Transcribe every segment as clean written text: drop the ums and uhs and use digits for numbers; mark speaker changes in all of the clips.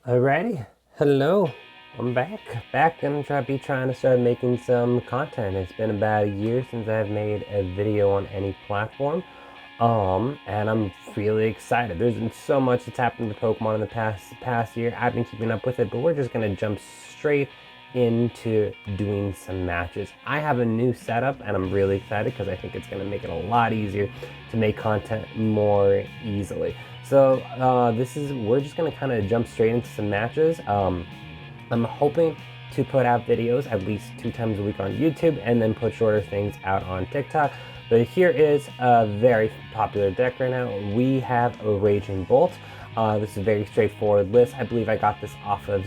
Speaker 1: Alrighty, hello, I'm back. I'm trying to start making some content. It's been about a year since I've made a video on any platform, and I'm really excited. There's been so much that's happened with Pokemon in the past year. I've been keeping up with it, but we're just gonna jump straight into doing some matches. I have a new setup, and I'm really excited because I think it's gonna make it a lot easier to make content more easily. So we're just gonna kind of jump straight into some matches. I'm hoping to put out videos at least 2 times a week on YouTube and then put shorter things out on TikTok. But here is a very popular deck right now. We have a Raging Bolt. This is a very straightforward list. I believe I got this off of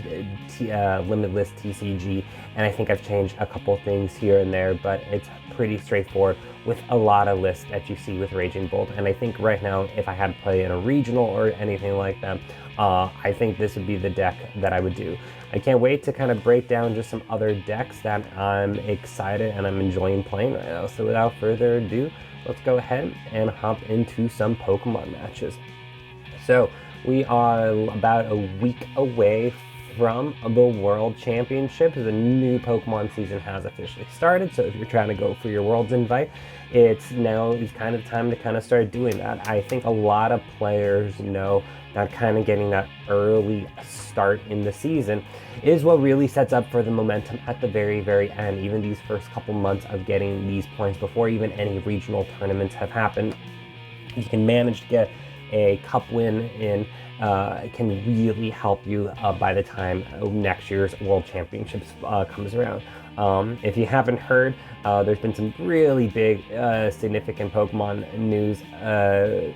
Speaker 1: Limitless TCG, and I think I've changed a couple things here and there, but it's pretty straightforward with a lot of lists that you see with Raging Bolt. And I think right now, if I had to play in a regional or anything like that, I think this would be the deck that I would do. I can't wait to kind of break down just some other decks that I'm excited and I'm enjoying playing right now. So without further ado, let's go ahead and hop into some Pokemon matches. So we are about a week away from the World Championship. The new Pokemon season has officially started, so if you're trying to go for your World's Invite, it's kind of time to kind of start doing that. I think a lot of players know that kind of getting that early start in the season is what really sets up for the momentum at the very end. Even these first couple months of getting these points before even any regional tournaments have happened, you can manage to get a cup win in can really help you by the time next year's World Championships comes around. If you haven't heard, there's been some really big, significant Pokemon news.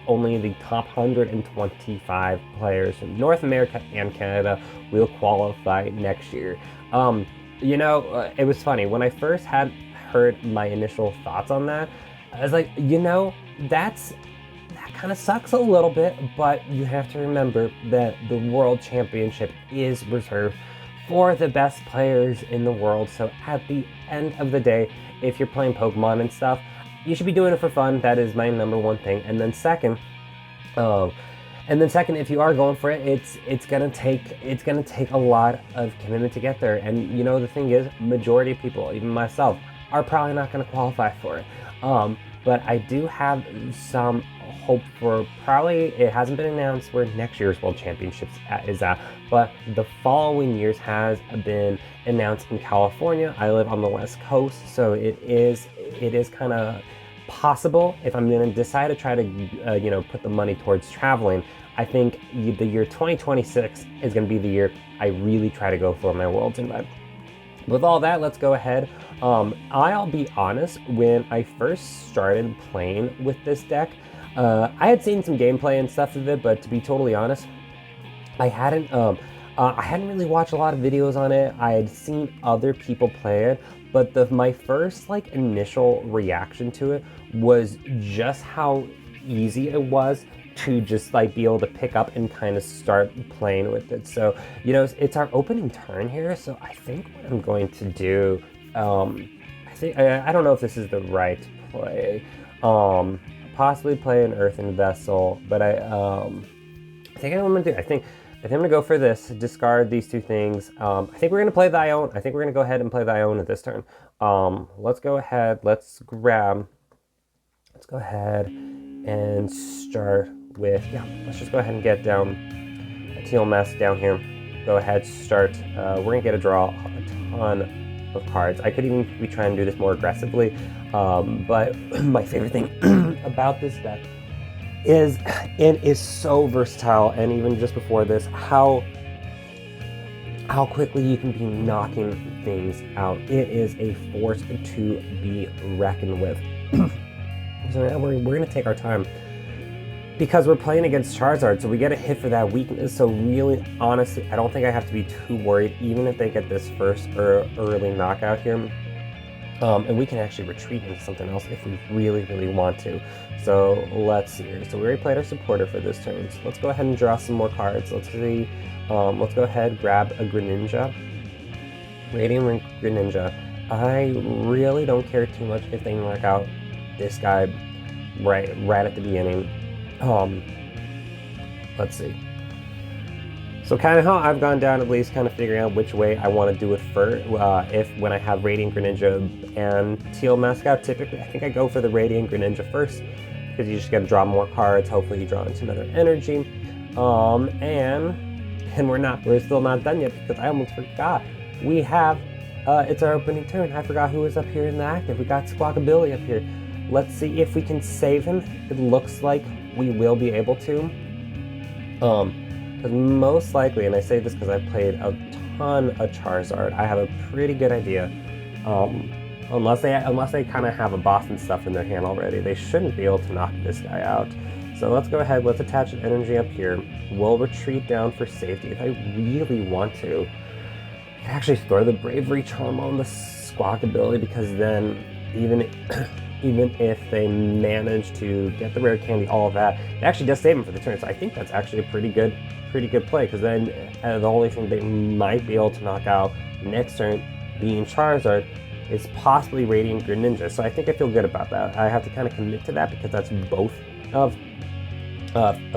Speaker 1: Only the top 125 players from North America and Canada will qualify next year. It was funny. When I first had heard my initial thoughts on that, I was like, that kind of sucks a little bit, but you have to remember that the World Championship is reserved for the best players in the world. So at the end of the day, if you're playing Pokemon and stuff, you should be doing it for fun. That is my number one thing. And then second, if you are going for it, it's gonna take a lot of commitment to get there. And the thing is, majority of people, even myself, are probably not gonna qualify for it. But I do have some hope for, probably, it hasn't been announced where next year's World Championships is at, but the following years has been announced in California. I live on the West Coast, so it is kind of possible. If I'm going to decide to try to put the money towards traveling, I think the year 2026 is going to be the year I really try to go for my World's Invite. With all that, let's go ahead. I'll be honest, when I first started playing with this deck, I had seen some gameplay and stuff of it, but to be totally honest, I hadn't really watched a lot of videos on it. I had seen other people play it, but my first initial reaction to it was just how easy it was to just be able to pick up and kind of start playing with it. So it's our opening turn here, so I think what I'm going to do, I don't know if this is the right play, possibly play an Earthen Vessel, but I think I'm gonna do, I think I'm gonna go for this, discard these two things. I think we're gonna play the Ione. I think we're gonna go ahead and play the Ione at this turn. Let's go ahead, let's go ahead and start with, let's just go ahead and get down a teal mess down here. Go ahead, start. We're gonna get a draw a ton of cards. I could even be trying to do this more aggressively, but my favorite thing about this deck is it is so versatile, and even just before this, how quickly you can be knocking things out. It is a force to be reckoned with. So now we're going to take our time, because we're playing against Charizard, so we get a hit for that weakness. So really, honestly, I don't think I have to be too worried, even if they get this first early knockout here. And we can actually retreat into something else if we really want to. So let's see here. So we already played our supporter for this turn. So let's go ahead and draw some more cards. Let's see. Let's go ahead, grab a Greninja. Radiant Greninja. I really don't care too much if they knock out this guy right at the beginning. Let's see. So kind of how I've gone down, at least kind of figuring out which way I want to do it first. When I have Radiant Greninja and Teal Mascot, typically I think I go for the Radiant Greninja first, because you just got to draw more cards. Hopefully you draw into another energy. And we're still not done yet, because I almost forgot. We have, it's our opening turn. I forgot who was up here in the active. We got Squawkabilly up here. Let's see if we can save him. It looks like we will be able to. Because most likely, and I say this because I've played a ton of Charizard, I have a pretty good idea. Unless they kind of have a boss and stuff in their hand already, they shouldn't be able to knock this guy out. So let's go ahead, let's attach an energy up here. We'll retreat down for safety if I really want to. I can actually throw the Bravery Charm on the Squawkabilly, because then even if they manage to get the rare candy, all of that, it actually does save them for the turn. So I think that's actually a pretty good play, because then the only thing they might be able to knock out next turn, being Charizard, is possibly Radiant Greninja. So I think I feel good about that. I have to kind of commit to that, because that's both of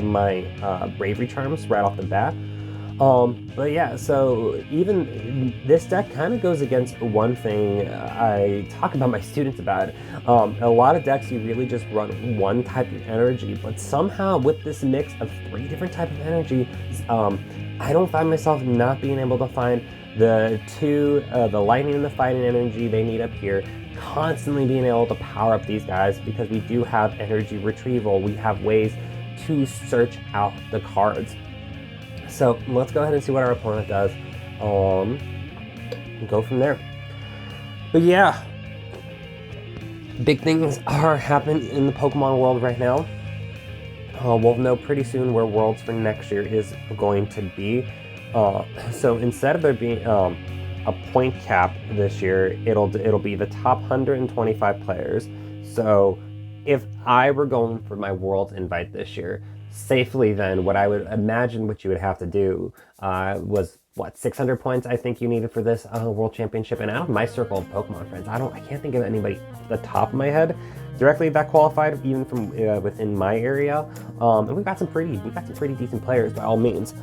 Speaker 1: my Bravery Charms right off the bat. But yeah, so even this deck kind of goes against one thing I talk about my students about. A lot of decks, you really just run one type of energy, but somehow with this mix of 3 different types of energy, I don't find myself not being able to find the lightning and the fighting energy they need up here, constantly being able to power up these guys, because we do have energy retrieval. We have ways to search out the cards. So let's go ahead and see what our opponent does. And go from there. But yeah, big things are happening in the Pokemon world right now. We'll know pretty soon where Worlds for next year is going to be. So instead of there being a point cap this year, it'll be the top 125 players. So if I were going for my Worlds invite this year, safely then what I would imagine what you would have to do was, what, 600 points I think you needed for this World Championship. And out of my circle of Pokemon friends, I can't think of anybody off the top of my head directly that qualified, even from within my area. And we've got some pretty decent players by all means.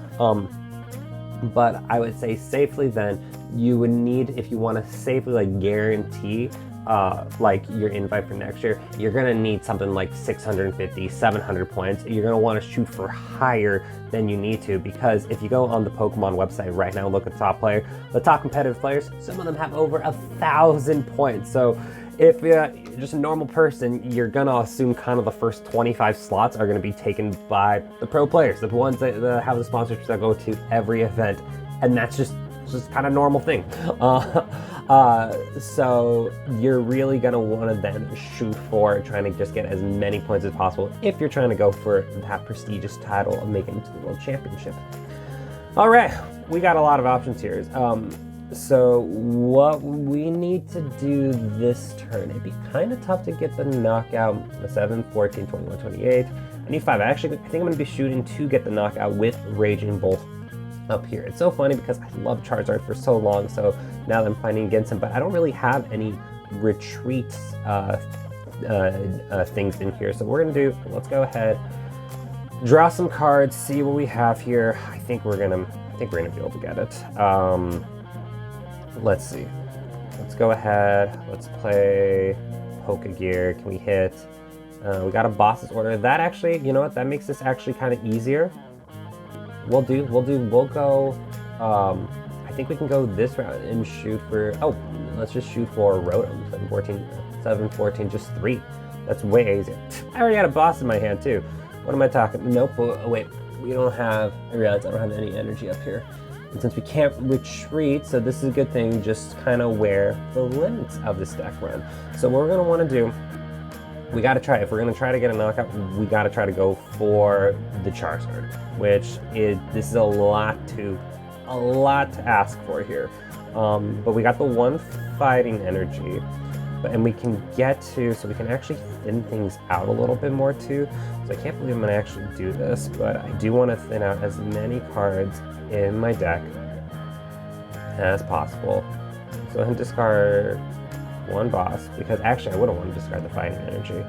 Speaker 1: But I would say safely then, you would need, if you want to safely like guarantee like your invite for next year, you're gonna need something like 650, 700 points. You're gonna want to shoot for higher than you need to, because if you go on the Pokemon website right now, look at the top competitive players, some of them have over 1,000 points. So if you're just a normal person, you're gonna assume kind of the first 25 slots are gonna be taken by the pro players, the ones that have the sponsorships that go to every event, and that's just kind of normal thing. So you're really gonna want to then shoot for trying to just get as many points as possible if you're trying to go for that prestigious title of making it to the World Championship. All right, we got a lot of options here. So what we need to do this turn, it'd be kind of tough to get the knockout, 7, 14, 21, 28. I need 5. I think I'm going to be shooting to get the knockout with Raging Bolt up here. It's so funny because I love Charizard for so long, so now that I'm fighting against him, but I don't really have any retreat things in here. So we're going to do, let's go ahead, draw some cards, see what we have here. I think we're going to be able to get it. Let's see. Let's go ahead. Let's play Pokegear. Can we hit? We got a boss's order. That actually, you know what? That makes this actually kind of easier. We'll go. I think we can go this route and shoot for. Oh, let's just shoot for Rotom. 7, 14, just 3. That's way easier. I already had a boss in my hand too. What am I talking? Nope. Oh, wait. We don't have. I realize I don't have any energy up here. And since we can't retreat, so this is a good thing, just kind of where the limits of this deck run. So what we're going to want to do, we got to try, if we're going to try to get a knockout, we got to try to go for the Charizard, this is a lot to ask for here. But we got the 1 fighting energy, and we can get to, so we can actually thin things out a little bit more too. So I can't believe I'm going to actually do this, but I do want to thin out as many cards in my deck as possible. So go ahead and discard 1 boss, because actually I wouldn't want to discard the fighting energy.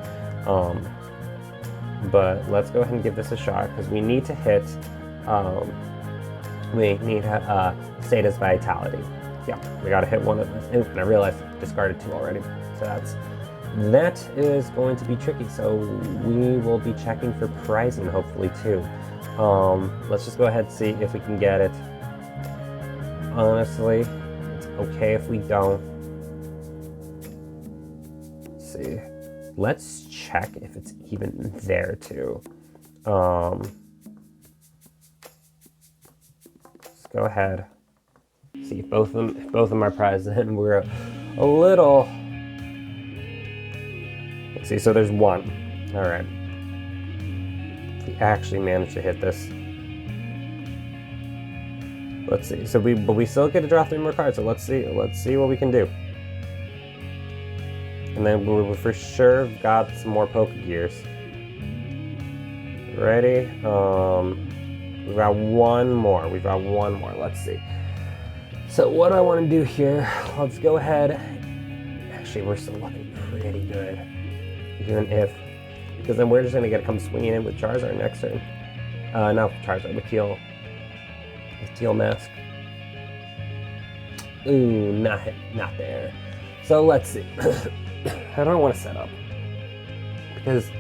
Speaker 1: But let's go ahead and give this a shot, because we need to hit we need Seta's Vitality. Yeah, we gotta hit one of them. And I realized I discarded 2 already. So that is going to be tricky. So we will be checking for pricing hopefully too. Let's just go ahead and see if we can get it. Honestly, it's okay if we don't. Let's see. Let's check if it's even there too. Let's go ahead. See if both of them are present. And we're a little. Let's see. So there's 1. All right. We actually managed to hit this. Let's see. So we still get to draw 3 more cards. So let's see what we can do. And then we for sure got some more Pokegears. Ready? We've got one more. Let's see. So what do I want to do here? Let's go ahead. Actually, we're still looking pretty good. Even if, because then we're just going to get to come swinging in with Charizard next turn. Not Charizard, with Teal Mask. Ooh, not there. So let's see. I don't want to set up because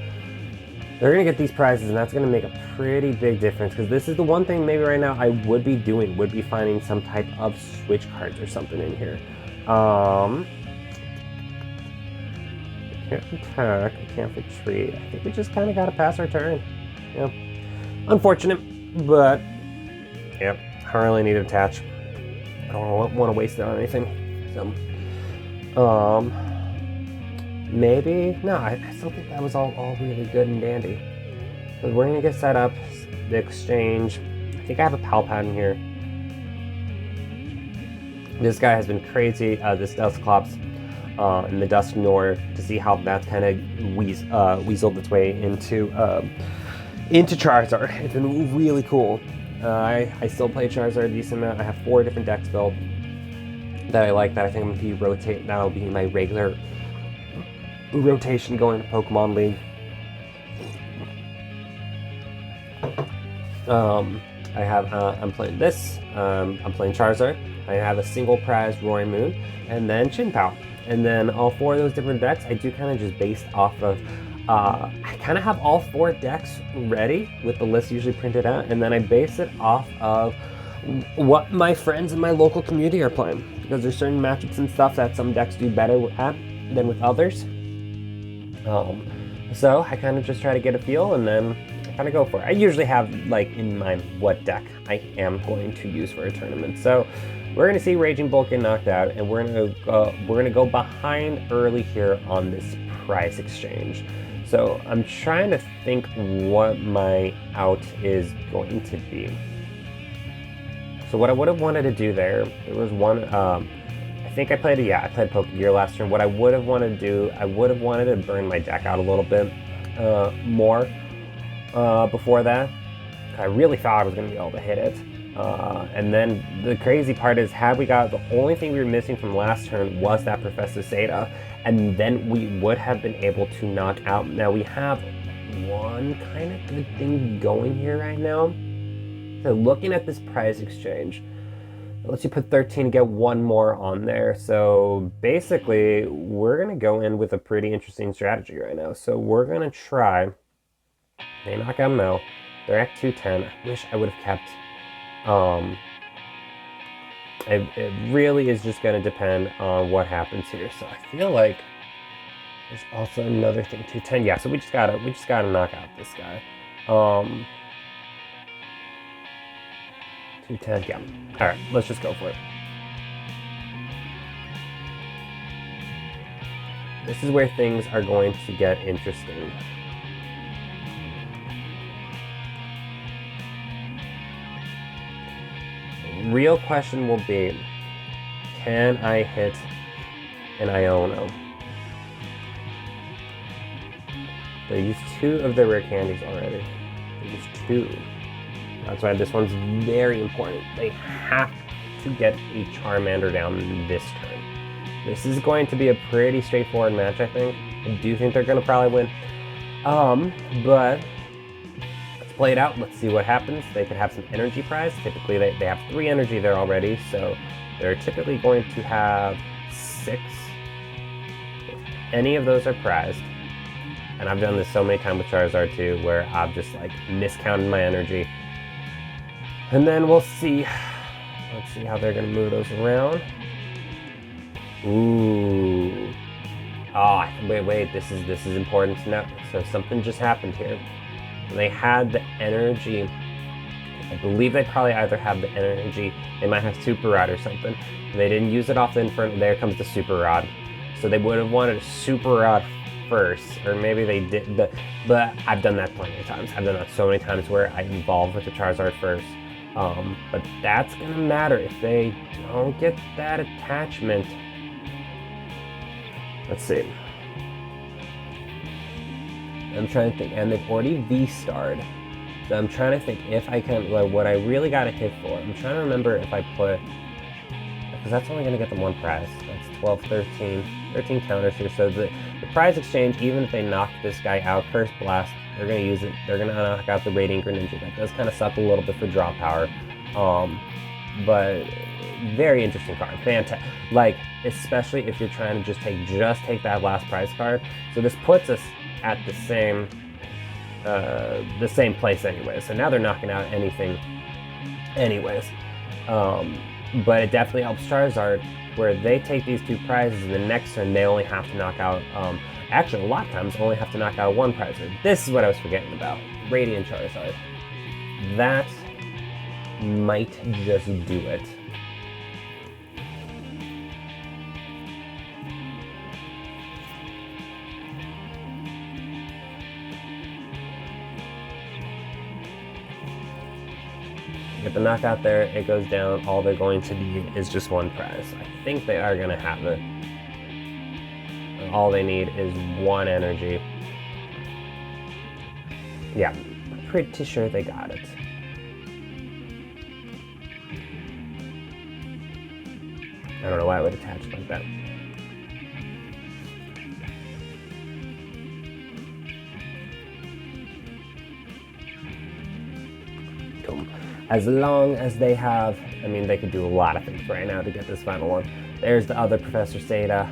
Speaker 1: they're going to get these prizes, and that's going to make a pretty big difference, because this is the one thing maybe right now I would be doing, would be finding some type of switch cards or something in here. Can't attack, I can't retreat. I think we just kind of got to pass our turn. Yeah. Unfortunate, but yep, I really need to attach. I don't want to waste it on anything. So, maybe, no, I still think that was all really good and dandy. So we're gonna get set up, the exchange. I think I have a Palpat in here. This guy has been crazy, this Dusclops and the Dusknoir, to see how that's kind of weaseled its way into Charizard. It's been really cool. I still play Charizard a decent amount. I have 4 different decks built that I like, that I think I'm going to be rotate. That'll be my regular rotation going to Pokemon League. I'm playing this. I'm playing Charizard. I have a single prize Roaring Moon, and then Chin-Pao. And then all 4 of those different decks, I do kind of just based off of, I kind of have all 4 decks ready with the list usually printed out, and then I base it off of what my friends in my local community are playing, because there's certain matchups and stuff that some decks do better at than with others. So I kind of just try to get a feel, and then I kind of go for it. I usually have like in mind what deck I am going to use for a tournament. So we're going to see Raging Bolt get knocked out, and we're going to go behind early here on this prize exchange. So I'm trying to think what my out is going to be. So what I would have wanted to do there was one, I think I played Pokegear last turn. What I would have wanted to do, I would have wanted to burn my deck out a little bit more before that. I really thought I was going to be able to hit it. And then the crazy part is, had we got, the only thing we were missing from last turn was that Professor Zeta, and then we would have been able to knock out. Now we have one kind of good thing going here right now. So looking at this prize exchange, it lets you put 13 and get 1 more on there. So basically, we're going to go in with a pretty interesting strategy right now. So we're going to try, they knock out Mel, they're at 210. I wish I would have kept, it really is just going to depend on what happens here. So I feel like there's also another thing, 210. Yeah, so we just gotta knock out this guy. 210, yeah. All right, let's just go for it. This is where things are going to get interesting. The real question will be, can I hit an Iono? They used 2 of the rare candies already. They used 2. That's why this one's very important. They have to get a Charmander down this turn. This is going to be a pretty straightforward match, I think. I do think they're going to probably win. But let's play it out. Let's see what happens. They could have some energy prize. Typically, they have 3 energy there already, so they're typically going to have 6. If any of those are prized, and I've done this so many times with Charizard too, where I've just like miscounted my energy. And then we'll see. Let's see how they're gonna move those around. Ooh. Oh, wait, this is important to know. So something just happened here. They had the energy. I believe they probably either have the energy, they might have Super Rod or something. They didn't use it off the Inferno. There comes the Super Rod. So they would have wanted a Super Rod first, or maybe they did, but I've done that plenty of times. I've done that so many times where I evolve with the Charizard first. But that's gonna matter if they don't get that attachment. Let's see. I'm trying to think, and they've already V-starred. So I'm trying to think if I can, like, what I really got a hit for. I'm trying to remember if I put, because that's only going to get them 1 prize. That's 12, 13 counters here. So the prize exchange, even if they knock this guy out, Curse Blast, they're going to use it. They're going to knock out the Radiant Greninja. That does kind of suck a little bit for draw power. But very interesting card. Fantastic. Like, especially if you're trying to just take that last prize card. So this puts us at the same place anyway. So now they're knocking out anything anyways. But it definitely helps Charizard, where they take these 2 prizes and the next turn they only have to knock out, actually a lot of times only have to knock out 1 prize. This is what I was forgetting about. Radiant Charizard. That might just do it. Get the knockout there, it goes down. All they're going to be is just 1 prize. I think they are going to have it. And all they need is 1 energy. Yeah, I'm pretty sure they got it. I don't know why it would attach like that. Cool. As long as they have, I mean, they could do a lot of things right now to get this final one. There's the other Professor Zeta.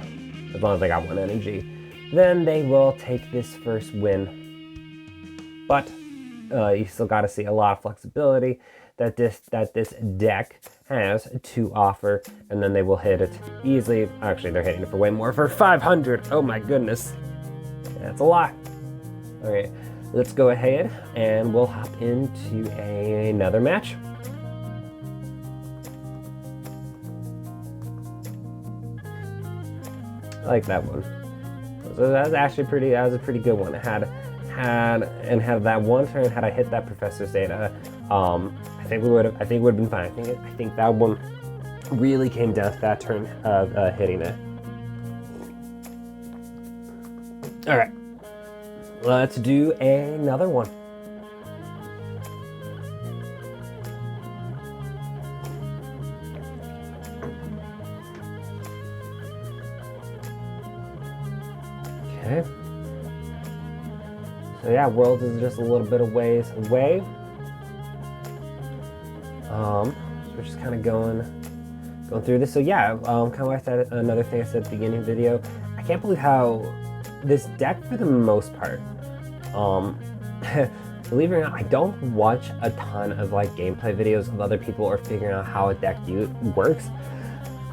Speaker 1: As long as they got 1 energy, then they will take this first win. But you still got to see a lot of flexibility that this deck has to offer, and then they will hit it easily. Actually, they're hitting it for way more, for 500. Oh my goodness, that's a lot. All right. Let's go ahead and we'll hop into another match. I like that one. So that was actually that was a pretty good one. It had that one turn, had I hit that Professor Zeta, I think it would have been fine. I think that one really came down to that turn of hitting it. All right. Let's do another one. Okay. So yeah, Worlds is just a little bit of ways away. So we're just kind of going through this. So yeah, kind of like I said, another thing I said at the beginning of the video, I can't believe how this deck, for the most part, believe it or not, I don't watch a ton of like gameplay videos of other people or figuring out how a deck works.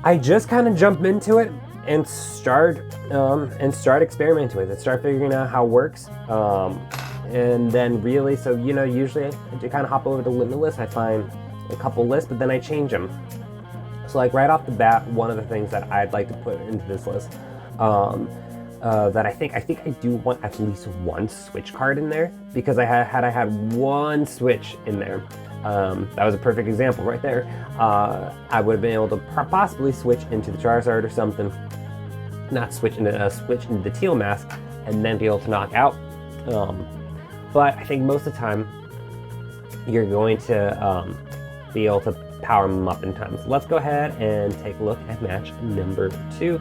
Speaker 1: I just kind of jump into it and start experimenting with it, start figuring out how it works, and then really, so you know, usually I do kind of hop over to Limitless. I find a couple lists, but then I change them. So like right off the bat, one of the things that I'd like to put into this list, that I think I do want at least 1 switch card in there, because I had 1 switch in there, that was a perfect example right there. I would have been able to possibly switch into the Charizard or something, not switch into the Teal Mask, and then be able to knock out. But I think most of the time you're going to be able to power them up in time. So let's go ahead and take a look at match number 2.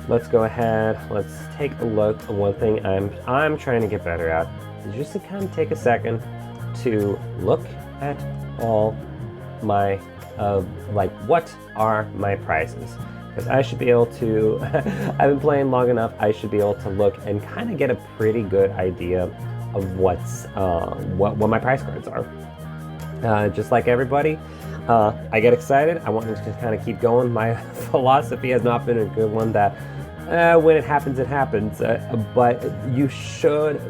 Speaker 1: Let's go ahead, let's take a look at one thing I'm trying to get better at, is just to kind of take a second to look at all my, like, what are my prices? Because I should be able to, I've been playing long enough, I should be able to look and kind of get a pretty good idea of what's, what my price cards are. Just like everybody, I get excited, I want to just kind of keep going. My philosophy has not been a good one that when it happens, but you should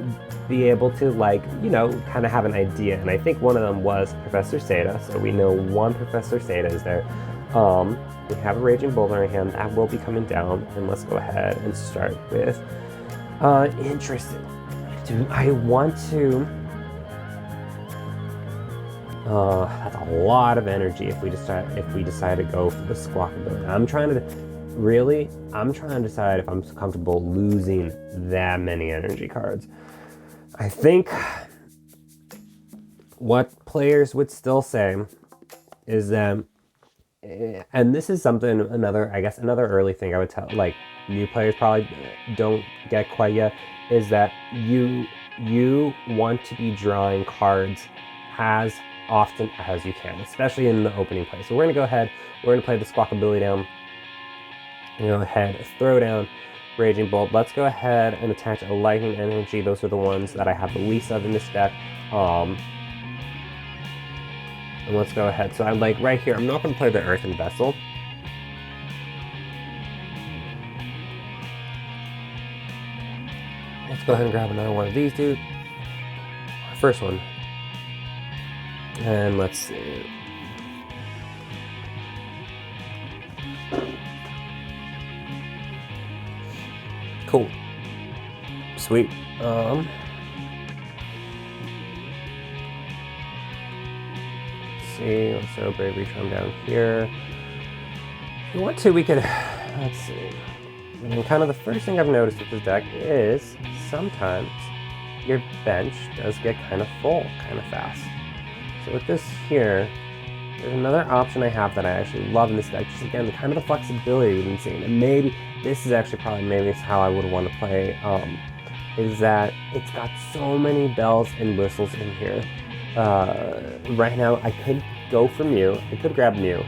Speaker 1: be able to, like, you know, kind of have an idea. And I think one of them was Professor Seda, so we know one Professor Seda is there. We have a Raging Bull in our hand, that will be coming down, and let's go ahead and start with, interesting. I want to, that's a lot of energy if we decide to go for the Squawkabilly. I'm trying to decide if I'm comfortable losing that many energy cards. I think what players would still say is that, and this is something, another early thing I would tell, like, new players probably don't get quite yet, is that you want to be drawing cards as often as you can, especially in the opening play. So we're gonna go ahead, we're gonna play the Squawkabilly down. Go ahead, throw down Raging Bolt. Let's go ahead and attach a Lightning Energy. Those are the ones that I have the least of in this deck. And let's go ahead. So I'm like right here, I'm not going to play the Earthen Vessel. Let's go ahead and grab another one of these, dude. First one. And let's see. Cool. Sweet. See, let's throw Bravery Charm down here. If we want to, we could, let's see. And kind of the first thing I've noticed with this deck is sometimes your bench does get kind of full kind of fast. So with this here, there's another option I have that I actually love in this deck. Just again, kind of the flexibility we've been seeing. And maybe this is actually maybe it's how I would want to play, is that it's got so many bells and whistles in here. Right now, I could go for Mew. I could grab Mew,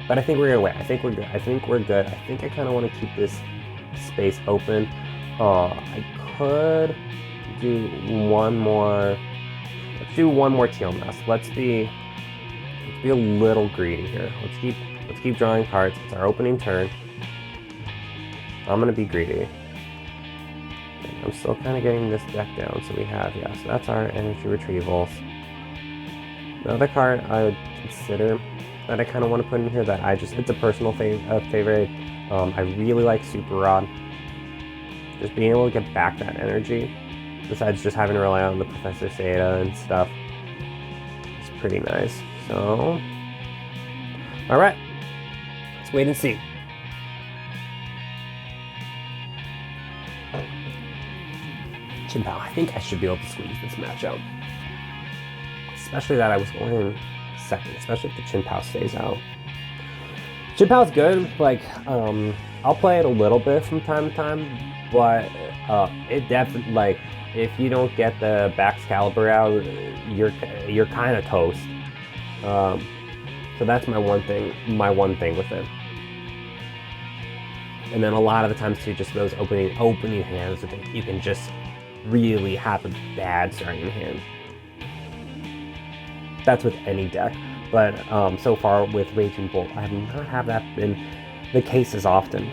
Speaker 1: but I think we're gonna wait. I think we're good. I think I kind of want to keep this space open. I could do one more. Let's do one more Teal Mask. Let's be a little greedy here. Let's keep drawing cards. It's our opening turn. I'm gonna be greedy. I'm still kind of getting this deck down. So we have, yeah. So that's our energy retrievals. Another card I would consider that I kind of want to put in here that it's a personal favorite. I really like Super Rod. Just being able to get back that energy, besides just having to rely on the Professor Seda and stuff, it's pretty nice. So, alright, let's wait and see. Chien-Pao, I think I should be able to squeeze this match out. Especially that I was going second, especially if the Chien-Pao stays out. Chien-Pao's good, like, I'll play it a little bit from time to time, but it definitely, like, if you don't get the Baxcalibur out, you're kind of toast. So that's my one thing with it. And then a lot of the times too, just those opening hands, you can just really have a bad starting hand. That's with any deck, but so far with Raging Bolt, I have not had that been the case as often.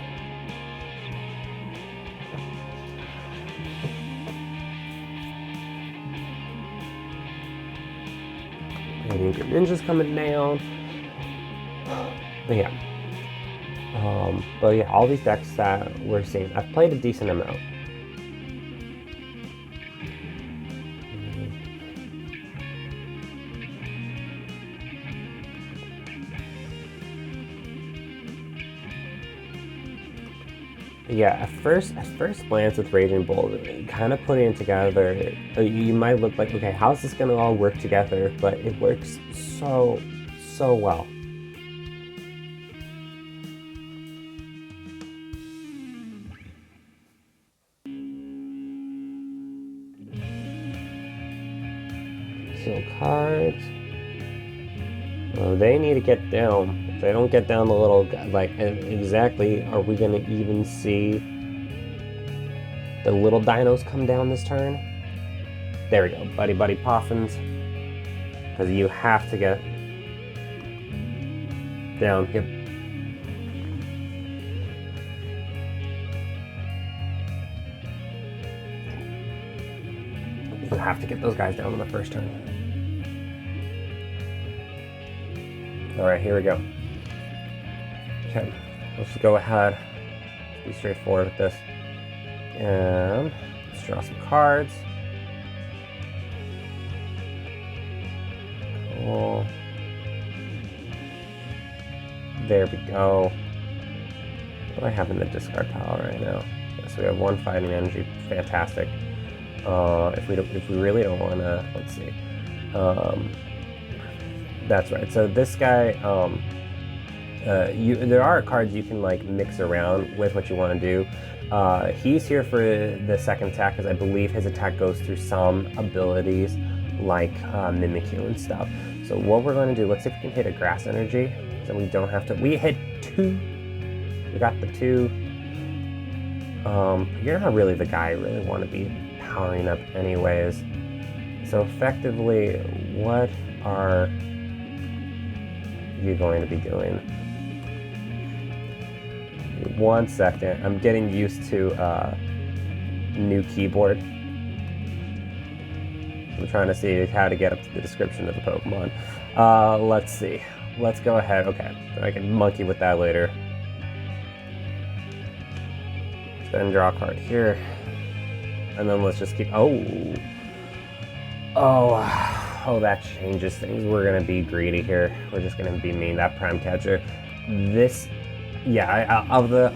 Speaker 1: Radiant Greninja's coming down, but yeah. All these decks that we're seeing, I've played a decent amount. Yeah, at first glance with Raging Bull, kind of putting it together, you might look like, okay, how's this gonna all work together? But it works so well. Heal cards. Oh, they need to get down. If they don't get down the little guy, like, exactly, are we going to even see the little dinos come down this turn? There we go, buddy poffins. Because you have to get down. Yep. You have to get those guys down on the first turn. Alright, here we go. Okay, let's go ahead. Be straightforward with this. And let's draw some cards. Cool. There we go. What do I have in the discard pile right now? Yeah, so we have 1 fighting energy. Fantastic. If we really don't want to, let's see. That's right. So this guy, there are cards you can like mix around with what you want to do. He's here for the second attack because I believe his attack goes through some abilities like Mimikyu and stuff. So what we're going to do, let's see if we can hit a grass energy so we don't have to. We hit 2. We got the 2. You're not really the guy I really want to be powering up anyways. So effectively, what are you going to be doing? 1 second. I'm getting used to new keyboard. I'm trying to see how to get up to the description of the Pokemon. Let's see. Let's go ahead. Okay, I can monkey with that later. Then draw a card here. And then let's just keep... Oh, that changes things. We're going to be greedy here. We're just going to be mean. That Prime Catcher. This... Yeah, of the...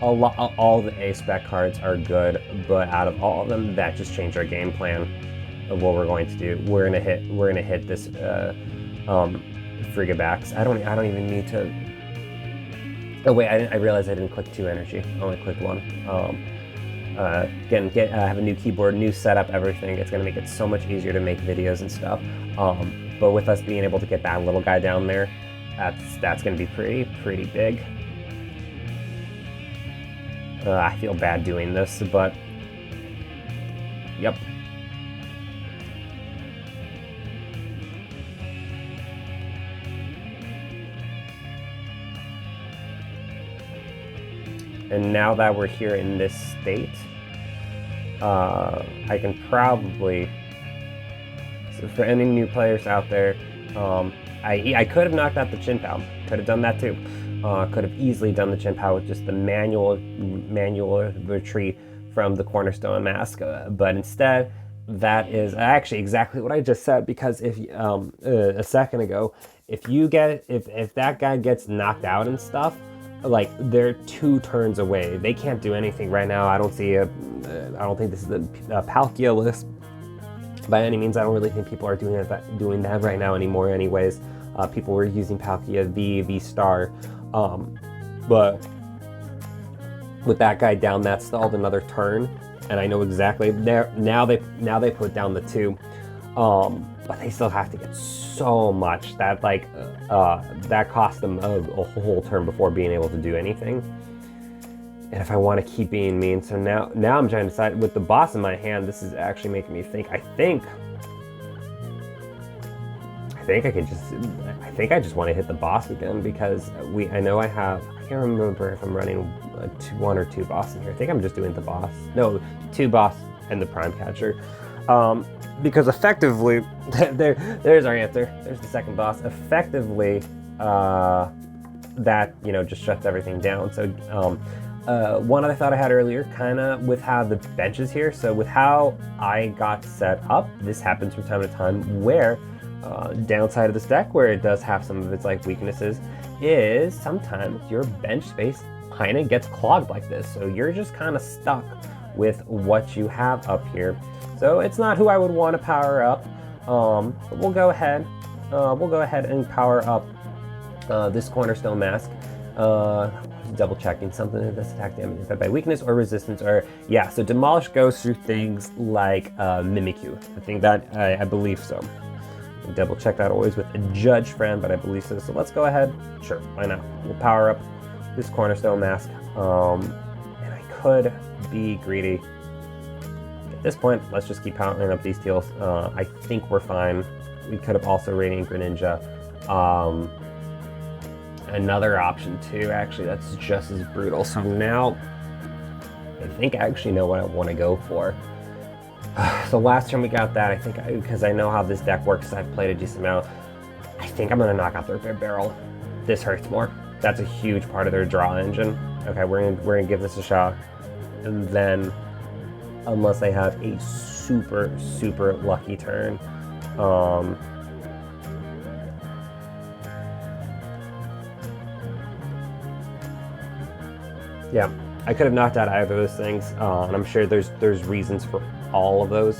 Speaker 1: all the A-spec cards are good, but out of all of them, that just changed our game plan of what we're going to do. We're gonna hit this Frigibax. I don't even need to... Oh wait, I realized I didn't click 2 energy. I only clicked 1. Again, have a new keyboard, new setup, everything. It's gonna make it so much easier to make videos and stuff. But with us being able to get that little guy down there, that's gonna be pretty big. I feel bad doing this, but yep. And now that we're here in this state, I can probably, so for any new players out there, I could have knocked out the Chien-Pao, could have done that too. Could have easily done the Chien-Pao with just the manual retreat from the Cornerstone Mask, but instead, that is actually exactly what I just said, because if a second ago, if that guy gets knocked out and stuff, like, they're 2 turns away. They can't do anything right now. I don't think this is a Palkia list by any means. I don't really think people are doing that right now anymore anyways. People were using Palkia V Star, but with that guy down, that stalled another turn, and I know exactly now they put down the 2, but they still have to get so much that that cost them a whole turn before being able to do anything. And if I want to keep being mean, so now I'm trying to decide with the boss in my hand. This is actually making me think. I think I just want to hit the boss again, because I can't remember if I'm running 1 or 2 boss in here. I think I'm just doing the boss. No, 2 boss and the Prime Catcher. Because effectively, there's our answer. There's the second boss. Effectively, that just shuts everything down. So one other thought I had earlier, kind of with how the bench is here. So with how I got set up, this happens from time to time, where downside of this deck, where it does have some of its weaknesses, is sometimes your bench space kind of gets clogged like this. So you're just kind of stuck with what you have up here. So it's not who I would want to power up. But we'll go ahead and power up this Cornerstone Mask. Double checking something if this attack damage is by weakness or resistance, or yeah. So Demolish goes through things like Mimikyu. I think that I believe so. Double check that always with a judge friend, but I believe so. So let's go ahead. Sure, why not? We'll power up this Cornerstone Mask. And I could be greedy. At this point, let's just keep powering up these teals. I think we're fine. We could have also Radiant Greninja. Another option too, actually, that's just as brutal. So now, I think I actually know what I want to go for. So last time we got that, I think, because I know how this deck works, I've played a decent amount, I think I'm going to knock out their barrel. This hurts more. That's a huge part of their draw engine. Okay, we're gonna give this a shot. And then, unless I have a super, super lucky turn, yeah, I could have knocked out either of those things, and I'm sure there's reasons for all of those.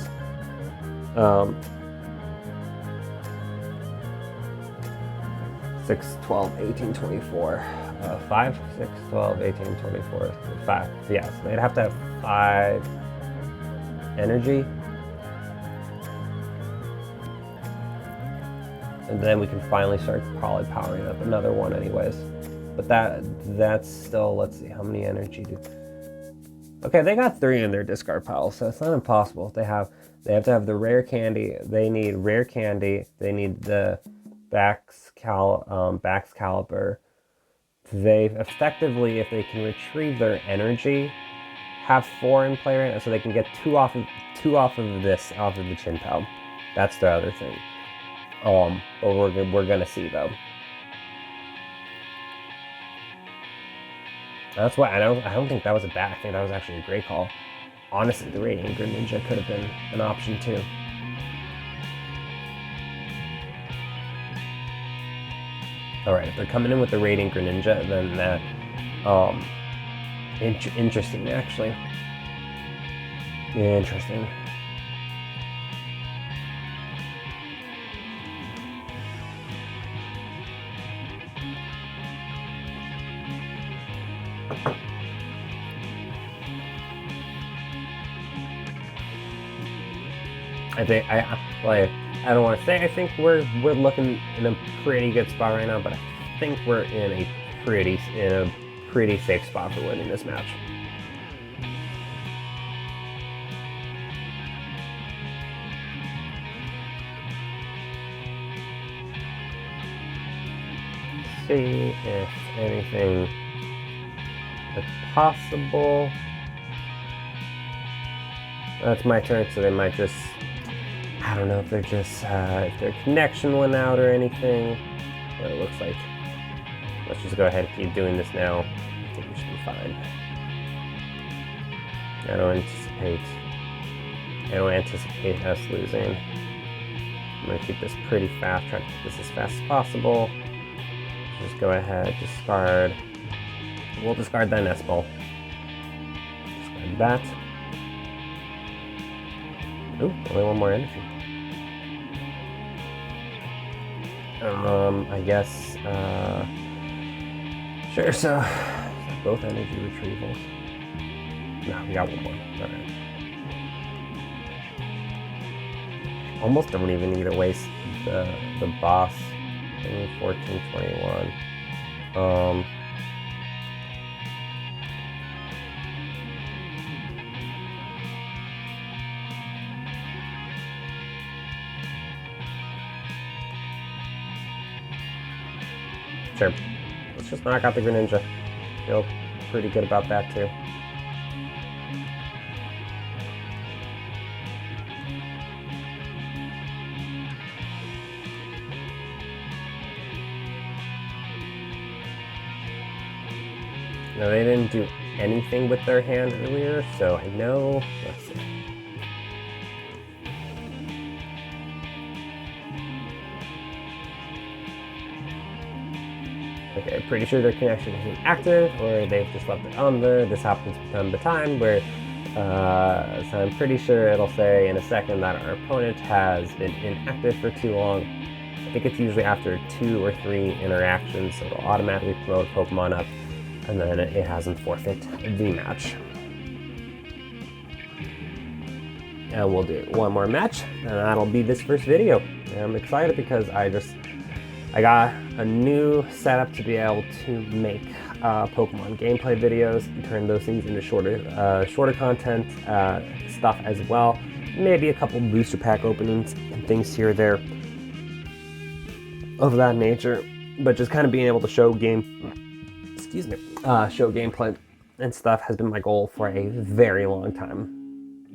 Speaker 1: 6, 12, 18, 24. 5, 6, 12, 18, 24, 5. Yeah, so they'd have to have 5 energy. And then we can finally start probably powering up another one anyways. But that's still, let's see, how many energy do... Okay, they got 3 in their discard pile, so it's not impossible. They have to have the rare candy. They need rare candy. They need the Bax Caliber. They effectively, if they can retrieve their energy, have 4 in play right now, so they can get 2 off of the Chin Pal. That's the other thing. But we're gonna see though. That's why I don't think that was a bad. I think that was actually a great call. Honestly, the Radiant Greninja could have been an option too. All right, if they're coming in with the Radiant Greninja, then that interesting actually. Interesting. I don't want to say I think we're looking in a pretty good spot right now, but I think we're in a pretty safe spot for winning this match. See if anything is possible. That's my turn, so they might just, I don't know if they're just, if their connection went out or anything, but it looks like, let's just go ahead and keep doing this now. I think we should be fine. I don't anticipate us losing. I'm gonna keep this pretty fast, try to keep this as fast as possible. Just go ahead, discard. We'll discard that Nest Ball. Discard that. Ooh, only 1 more energy. I guess, sure, so, both energy retrievals. No, we got 1 more, alright. Almost don't even need to waste the boss. 14, 21. Sure. Let's just knock out the Greninja. Feel pretty good about that too. Now they didn't do anything with their hand earlier, so I know. Let's see. Okay, pretty sure their connection isn't active, or they've just left it on there. This happens from time to time, where so I'm pretty sure it'll say in a second that our opponent has been inactive for too long. I think it's usually after 2 or 3 interactions, so it'll automatically promote Pokemon up, and then it hasn't forfeit the match. And we'll do 1 more match, and that'll be this first video. I'm excited because I got a new setup to be able to make Pokemon gameplay videos and turn those things into shorter content stuff as well. Maybe a couple booster pack openings and things here or there of that nature, but just kind of being able to show gameplay and stuff has been my goal for a very long time.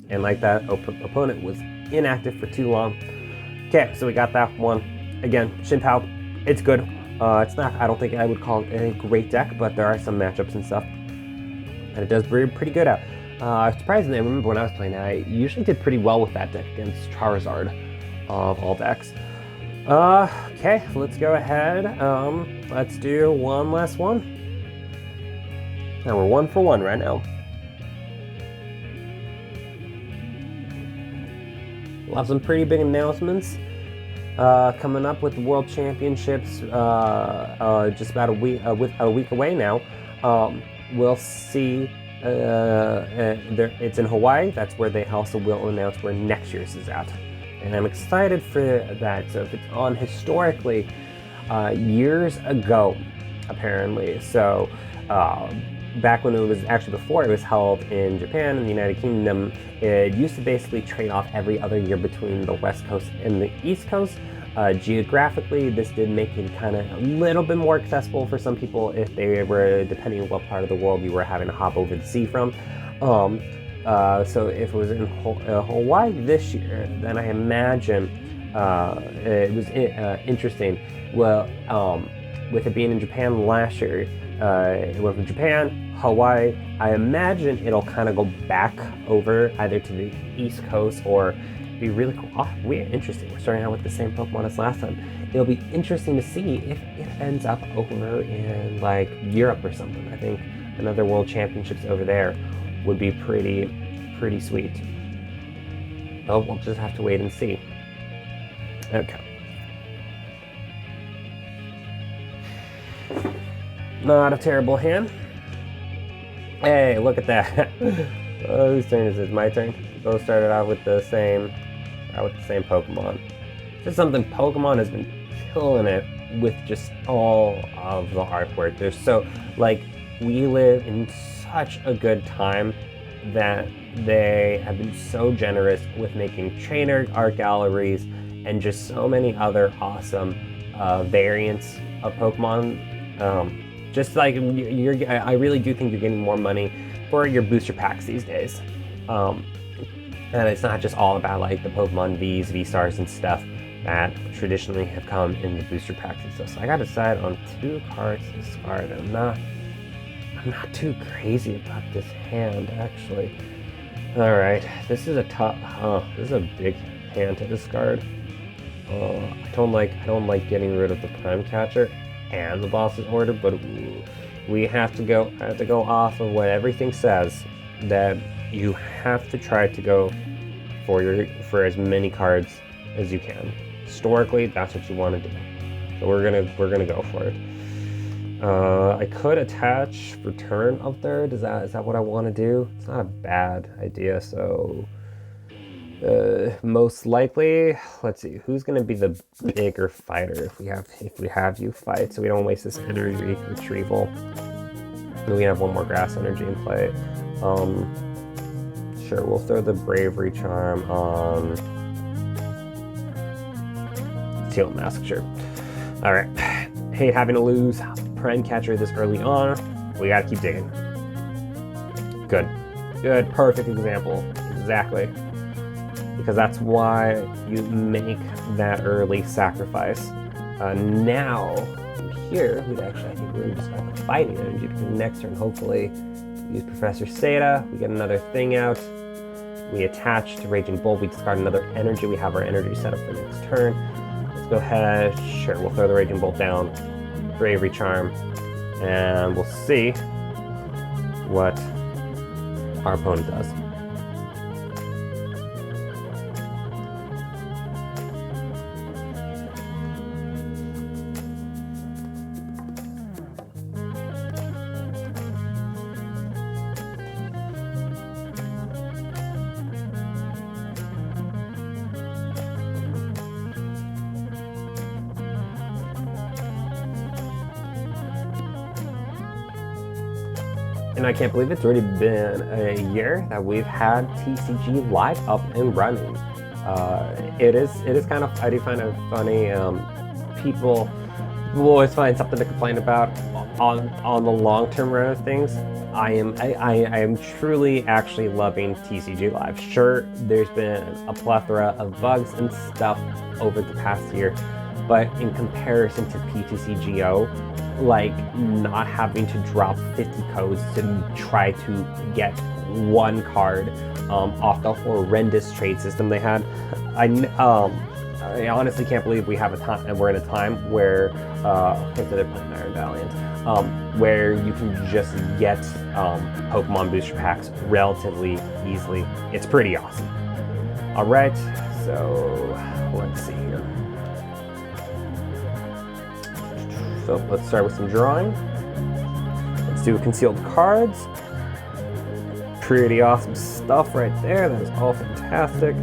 Speaker 1: And like that opponent was inactive for too long. Okay, so we got that one. Again, Shin-Pao, it's good. It's not, I don't think I would call it a great deck, but there are some matchups and stuff. And it does pretty good out. Surprisingly, I remember when I was playing, I usually did pretty well with that deck against Charizard of all decks. Okay, let's go ahead. Let's do one last one. And we're 1 for 1 right now. We'll have some pretty big announcements coming up with the World Championships just about a week away now. We'll see. It's in Hawaii. That's where they also will announce where next year's is at. And I'm excited for that. So if it's on historically years ago, apparently. So back when it was actually before it was held in Japan and the United Kingdom, it used to basically trade off every other year between the West Coast and the East Coast. Geographically, this did make it kind of a little bit more accessible for some people if they were, depending on what part of the world you were having to hop over the sea from. So if it was in Hawaii this year, then I imagine it was interesting. Well, with it being in Japan last year, it went from Japan, Hawaii. I imagine it'll kind of go back over either to the East Coast or be really cool. Oh, weird, interesting. We're starting out with the same Pokemon as last time. It'll be interesting to see if it ends up over in like Europe or something. I think another World Championships over there would be pretty sweet. Oh, we'll just have to wait and see. Okay. Not a terrible hand. Hey, look at that. Oh, whose turn is it? My turn. Both started out with the same Pokemon. Just something Pokemon has been killing it with just all of the artwork. There's so, like, we live in such a good time that they have been so generous with making trainer art galleries and just so many other awesome variants of Pokemon. Just like I really do think you're getting more money for your booster packs these days. And it's not just all about like the Pokemon Vs, V-Stars and stuff that traditionally have come in the booster packs and stuff. So I gotta decide on 2 cards to discard. I'm not too crazy about this hand actually. All right, this is a this is a big hand to discard. I don't like getting rid of the Prime Catcher and the boss's order, but we have to go off of what everything says, that you have to try to go for as many cards as you can. Historically, that's what you want to do. So we're gonna go for it. I could attach Return of Third. Is that what I want to do? It's not a bad idea. So most likely, let's see, who's gonna be the bigger fighter if we have you fight, so we don't waste this energy retrieval. And we have one more grass energy in play. Sure, we'll throw the Bravery Charm on Teal Mask. Sure. All right. Hate having to lose Prime Catcher this early on. We gotta keep digging. Good. Perfect example. Exactly. Because that's why you make that early sacrifice. Now, here, we'd actually, I think we're going to discard the Fighting Energy, because next turn, hopefully, use Professor Seda, we get another thing out, we attach to Raging Bolt, we discard another energy, we have our energy set up for next turn. Let's go ahead, sure, we'll throw the Raging Bolt down, Bravery Charm, and we'll see what our opponent does. And I can't believe it's already been a year that we've had TCG Live up and running. It is kind of, I do find it funny. People will always find something to complain about on the long-term run of things. I am truly actually loving TCG Live. Sure, there's been a plethora of bugs and stuff over the past year, but in comparison to PTCGO, like not having to drop 50 codes to try to get one card off the horrendous trade system they had, I honestly can't believe we have a time, and we're in a time where they're playing Iron Valiant, where you can just get Pokemon booster packs relatively easily. It's pretty awesome. All right, so let's see here. So let's start with some drawing. Let's do concealed cards. Pretty awesome stuff right there. That is all fantastic.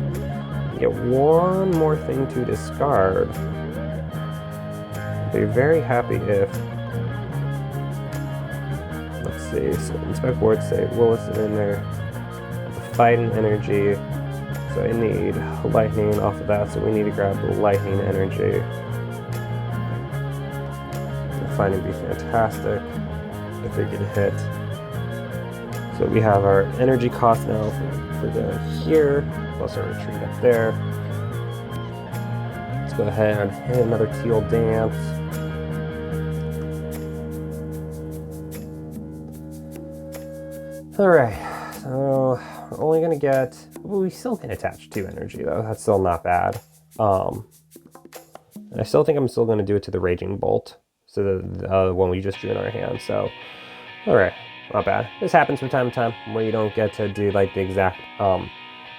Speaker 1: Get one more thing to discard. Be very happy if, let's see, so inspect board, say, what was it in there? The fighting energy. So I need lightning off of that, so we need to grab the lightning energy. The fighting would be fantastic if we could hit. So we have our energy cost now for the here, plus our retreat up there. Let's go ahead and hit another teal dance. All right, so we're only gonna get, well, we still can attach 2 energy though. That's still not bad. And I still think I'm still gonna do it to the Raging Bolt. So the one we just drew in our hand, so, all right. Not bad. This happens from time to time where you don't get to do like the exact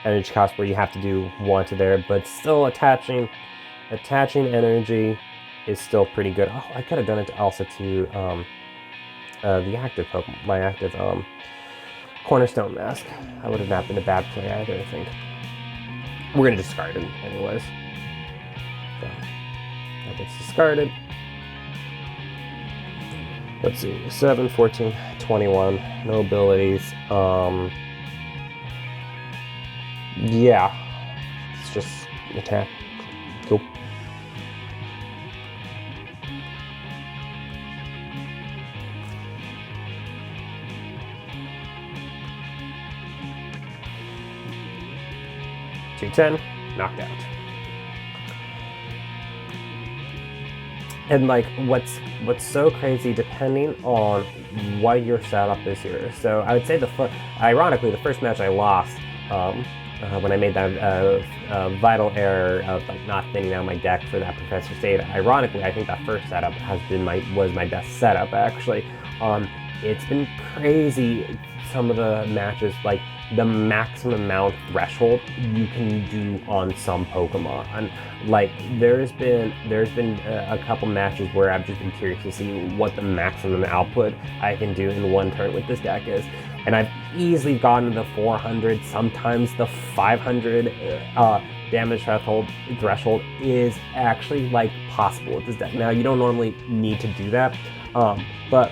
Speaker 1: energy cost where you have to do one to there, but still attaching energy is still pretty good. Oh, I could have done it also to the active Pokemon, my active Cornerstone Mask. That would have not been a bad play either, I think. We're gonna discard it anyways. So that gets discarded. Let's see, 7, 14, 21, no abilities. Yeah, it's just attack. Cool. $210, knocked out. And like, what's so crazy, depending on what your setup is here. So I would say ironically, the first match I lost when I made that vital error of like not thinning out my deck for that Professor State. Ironically, I think that first setup was my best setup actually. It's been crazy. Some of the matches, like the maximum amount threshold you can do on some Pokemon. And like there's been a couple matches where I've just been curious to see what the maximum output I can do in one turn with this deck is. And I've easily gotten the 400, sometimes the 500 damage threshold is actually like possible with this deck. Now you don't normally need to do that, but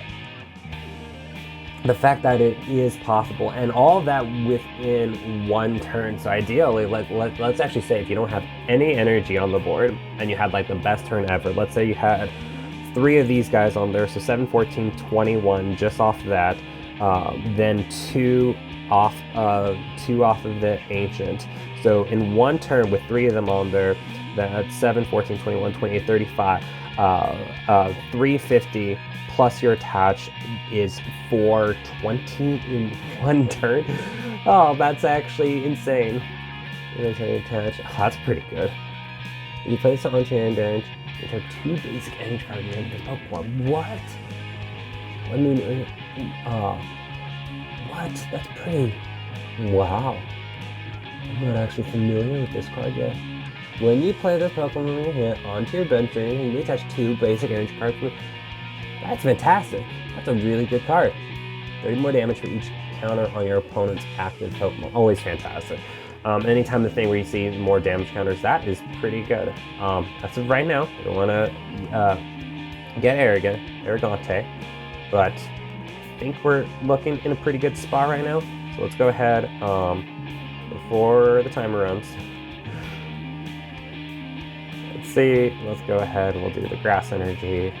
Speaker 1: the fact that it is possible, and all of that within one turn. So ideally, like let's actually say if you don't have any energy on the board and you had like the best turn ever, let's say you had 3 of these guys on there, so 7, 14, 21 just off of that, then 2 off of the Ancient. So in one turn with 3 of them on there, that's 7, 14, 21, 28, 35, 350 plus your attach is 420 in one turn. Oh, that's actually insane. Attach. Oh, that's pretty good. You place it onto your hand damage. You have 2 basic energy cards in your hand. Pokemon. What? I mean, what? That's pretty. Wow. I'm not actually familiar with this card yet. When you play this Pokemon in your hand onto your bench, you attach 2 basic energy cards. That's fantastic. That's a really good card. 30 more damage for each counter on your opponent's active Pokemon. Always fantastic. Anytime the thing where you see more damage counters, that is pretty good. That's it right now. I don't want to get arrogante, but think we're looking in a pretty good spot right now. So let's go ahead, before the timer runs. Let's see, let's go ahead, we'll do the grass energy.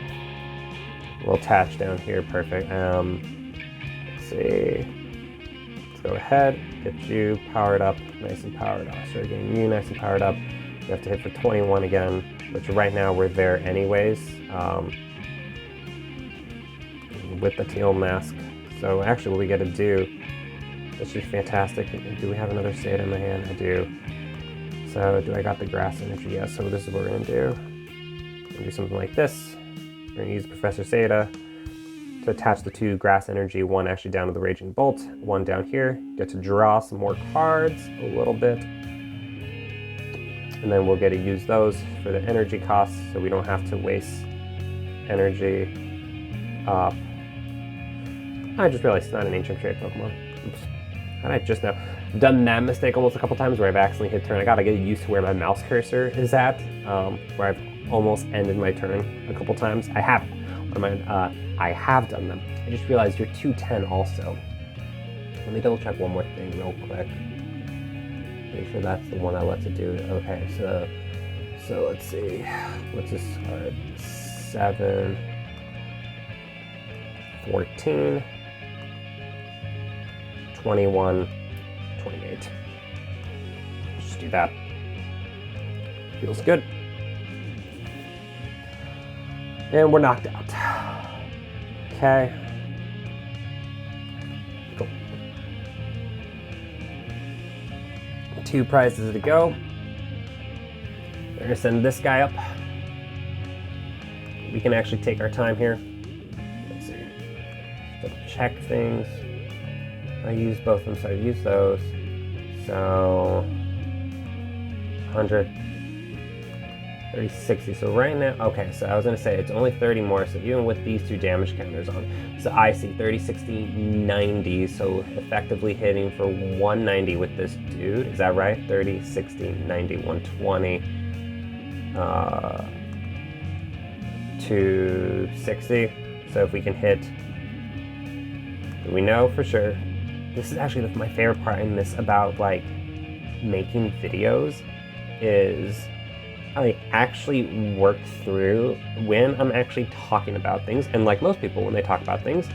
Speaker 1: We'll attach down here, perfect. Let's see, let's go ahead, get you powered up, nice and powered up. So we're getting you nice and powered up. You have to hit for 21 again, which right now we're there anyways, with the teal mask. So actually what we gotta do, this is fantastic. Do we have another Seda in my hand? I do. So do I got the grass energy? Yes, so this is what we're gonna do. We're gonna do something like this. We're gonna use Professor Seda to attach the 2 grass energy, one actually down to the Raging Bolt, one down here. Get to draw some more cards a little bit. And then we'll get to use those for the energy costs so we don't have to waste energy. I just realized it's not an ancient trait Pokemon. Oops. And I just now done that mistake almost a couple times where I've accidentally hit turn. I gotta get used to where my mouse cursor is at, where I've almost ended my turn a couple times. I have done them. I just realized you're 210 also. Let me double check one more thing real quick. Make sure that's the one that lets it do it. Okay, so let's see. What's this card? 7, 14, 21, 28. Just do that. Feels good. And we're knocked out. Okay. Cool. 2 prizes to go. We're gonna send this guy up. We can actually take our time here. Let's see. Double check things. I used both of them, so I used those. So 100, 30, 60. So right now, okay, so I was gonna say it's only 30 more, so even with these 2 damage counters on. So I see 30, 60, 90, so effectively hitting for 190 with this dude. Is that right? 30, 60, 90, 120, 260. So if we can hit, we know for sure. This is actually my favorite part in this about like making videos is I actually work through when I'm actually talking about things, and like most people when they talk about things,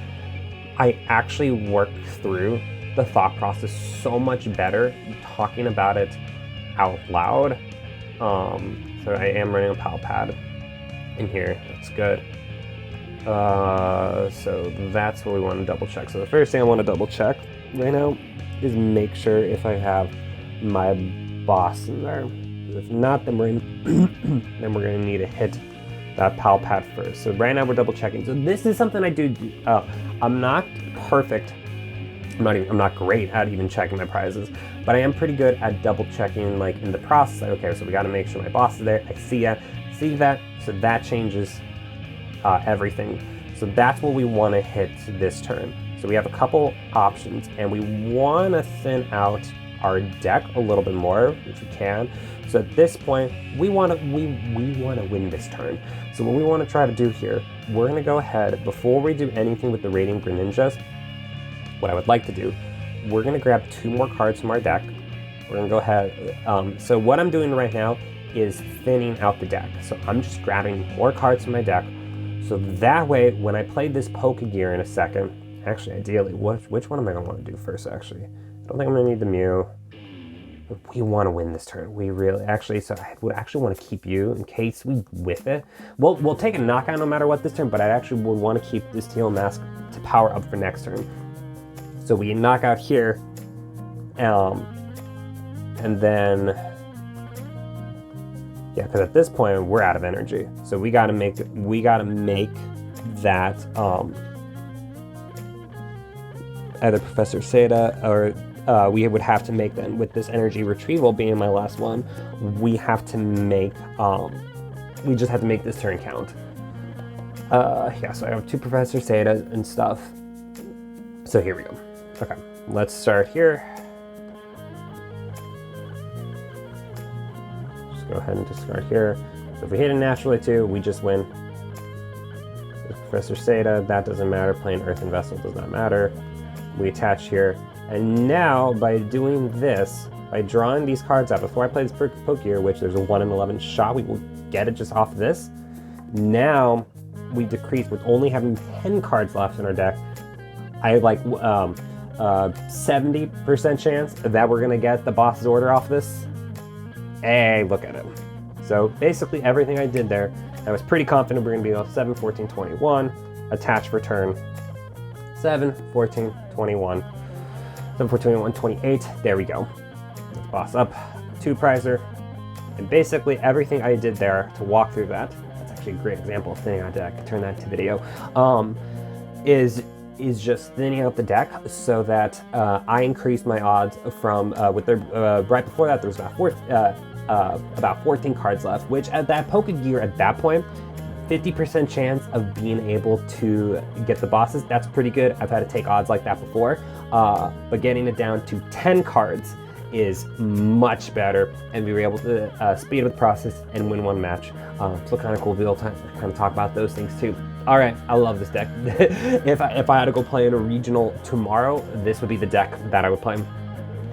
Speaker 1: I actually work through the thought process so much better talking about it out loud. So I am running a Pal Pad in here, that's good. So that's what we want to double check. So the first thing I want to double check right now is make sure if I have my boss in there. If not, then we're then we're going to need to hit that Pal Pad first. So right now we're double checking. So this is something I do. I'm not perfect. I'm not great at even checking my prizes, but I am pretty good at double checking, like in the process. Like, okay, so we got to make sure my boss is there. I see that. So that changes everything. So that's what we want to hit this turn. So we have a couple options, and we want to thin out our deck a little bit more, which we can. So at this point, we want to win this turn. So what we want to try to do here, we're going to go ahead, before we do anything with the Radiant Greninjas, what I would like to do, we're going to grab 2 more cards from our deck. We're going to go ahead. So what I'm doing right now is thinning out the deck. So I'm just grabbing more cards from my deck. So that way, when I play this Pokegear in a second, actually, ideally, which one am I going to want to do first, actually? I don't think I'm going to need the Mew. But we want to win this turn. We really, actually, so I would actually want to keep you in case we whiff it. We'll take a knockout no matter what this turn, but I actually would want to keep this Teal Mask to power up for next turn. So we knock out here, and then, yeah, because at this point we're out of energy. So we gotta make that either Professor Seda or we would have to make then with this energy retrieval being my last one. We have to make we just have to make this turn count. Yeah, so I have 2 Professor Sedas and stuff. So here we go. Okay, let's start here. Just go ahead and discard here. So if we hit a naturally 2, we just win. Professor Seda, that doesn't matter. Playing Earthen Vessel does not matter. We attach here. And now, by doing this, by drawing these cards out, before I play this Pokegear, which there's a 1 in 11 shot, we will get it just off this. Now, we decrease with only having 10 cards left in our deck. I have like 70% chance that we're gonna get the boss's order off this. Hey, look at it. So basically everything I did there, I was pretty confident we're gonna be able 7, 14, 21, attach for turn 7, 14, 21, 7, 14, 21, 28, there we go. Let's boss up, 2 prizer, and basically everything I did there to walk through that, that's actually a great example of thinning out deck, turn that into video, is just thinning out the deck so that I increased my odds from, right before that there was about 14 cards left, which at that Pokegear at that point, 50% chance of being able to get the bosses, that's pretty good. I've had to take odds like that before, but getting it down to 10 cards is much better, and we were able to speed up the process and win 1 match. So kind of cool to be able to kind of talk about those things too. All right, I love this deck. If I had to go play in a regional tomorrow, this would be the deck that I would play.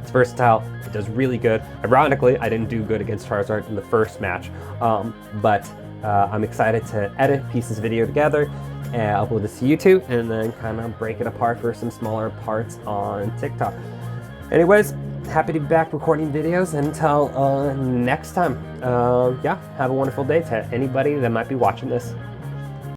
Speaker 1: It's versatile, it does really good. Ironically, I didn't do good against Charizard in the first match, but I'm excited to edit, piece this video together, and upload this to YouTube, and then kind of break it apart for some smaller parts on TikTok. Anyways, happy to be back recording videos. Until next time, yeah, have a wonderful day to anybody that might be watching this.